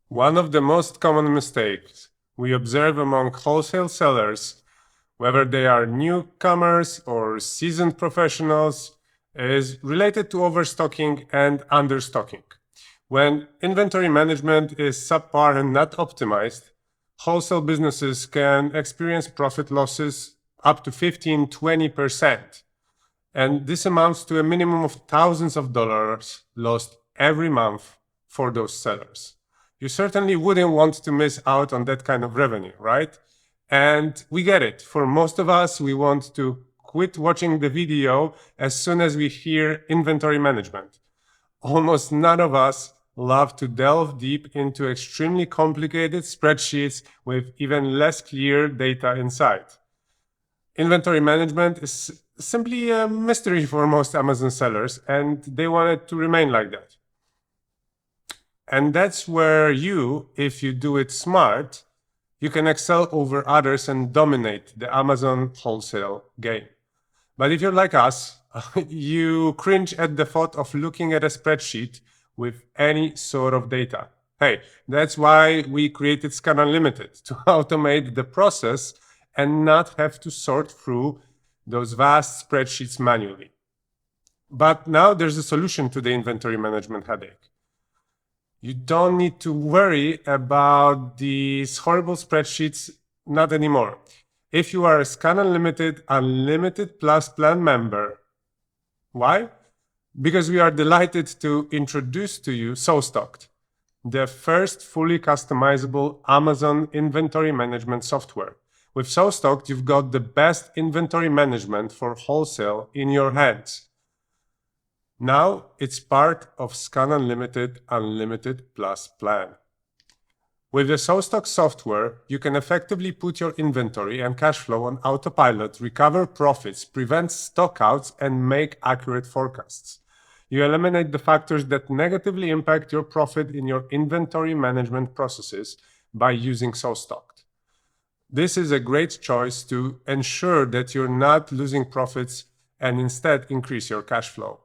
One of the most common mistakes we observe among wholesale sellers, whether they are newcomers or seasoned professionals, is related to overstocking and understocking. When inventory management is subpar and not optimized, wholesale businesses can experience profit losses up to 15-20%. And this amounts to a minimum of thousands of dollars lost every month for those sellers. You certainly wouldn't want to miss out on that kind of revenue, right? And we get it. For most of us, we want to quit watching the video as soon as we hear inventory management. Almost none of us love to delve deep into extremely complicated spreadsheets with even less clear data inside. Inventory management is simply a mystery for most Amazon sellers, and they want it to remain like that. And that's where you, if you do it smart, you can excel over others and dominate the Amazon wholesale game. But if you're like us, you cringe at the thought of looking at a spreadsheet with any sort of data. Hey, that's why we created Scan Unlimited, to automate the process and not have to sort through those vast spreadsheets manually. But now there's a solution to the inventory management headache. You don't need to worry about these horrible spreadsheets, not anymore. If you are a Scan Unlimited Unlimited Plus Plan member. Why? Because we are delighted to introduce to you SoStocked, the first fully customizable Amazon inventory management software. With SoStocked, you've got the best inventory management for wholesale in your hands. Now it's part of Scan Unlimited Unlimited Plus plan. With the SoStock software, you can effectively put your inventory and cash flow on autopilot, recover profits, prevent stockouts, and make accurate forecasts. You eliminate the factors that negatively impact your profit in your inventory management processes by using SoStocked. This is a great choice to ensure that you're not losing profits and instead increase your cash flow.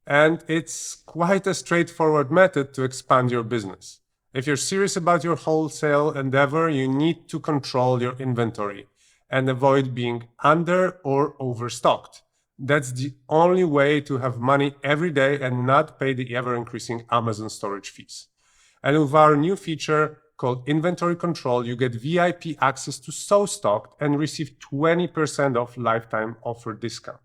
And it's quite a straightforward method to expand your business. If you're serious about your wholesale endeavor, you need to control your inventory and avoid being under or overstocked. That's the only way to have money every day and not pay the ever-increasing Amazon storage fees. And with our new feature called Inventory Control, you get VIP access to SoStocked and receive 20% off lifetime offer discount.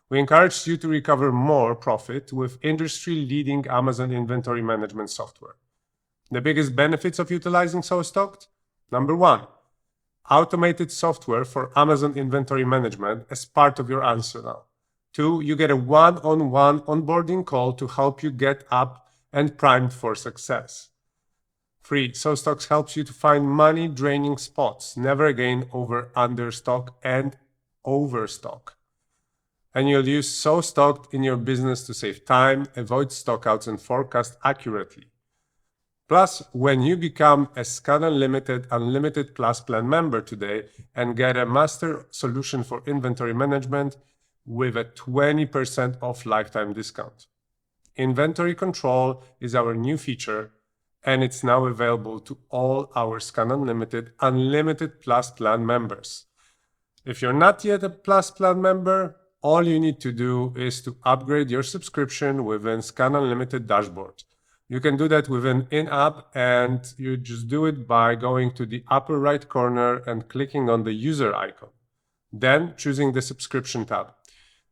We encourage you to recover more profit with industry-leading Amazon inventory management software. The biggest benefits of utilizing SoStocked? Number one, automated software for Amazon inventory management as part of your arsenal. Two, you get a one-on-one onboarding call to help you get up and primed for success. Three, SoStocked helps you to find money-draining spots, never again over understock and overstock. And you'll use SoStocked in your business to save time, avoid stockouts, and forecast accurately. Plus, when you become a Scan Unlimited Unlimited Plus Plan member today and get a master solution for inventory management with a 20% off lifetime discount. Inventory Control is our new feature, and it's now available to all our Scan Unlimited Unlimited Plus Plan members. If you're not yet a Plus Plan member, all you need to do is to upgrade your subscription within Scan Unlimited dashboard. You can do that within in-app, and you just do it by going to the upper right corner and clicking on the user icon. Then choosing the subscription tab.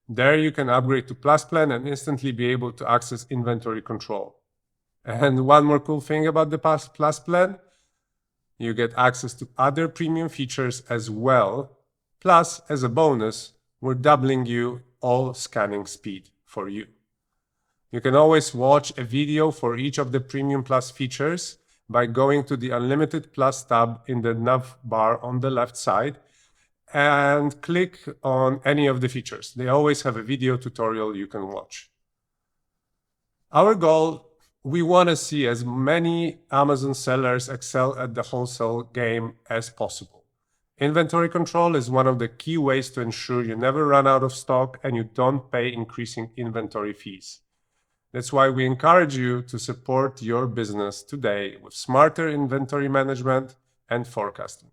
There you can upgrade to Plus Plan and instantly be able to access inventory control. And one more cool thing about the Plus Plan, you get access to other premium features as well. Plus, as a bonus, we're doubling you all scanning speed for you. You can always watch a video for each of the Premium Plus features by going to the Unlimited Plus tab in the nav bar on the left side and click on any of the features. They always have a video tutorial you can watch. Our goal, we want to see as many Amazon sellers excel at the wholesale game as possible. Inventory control is one of the key ways to ensure you never run out of stock and you don't pay increasing inventory fees. That's why we encourage you to support your business today with smarter inventory management and forecasting.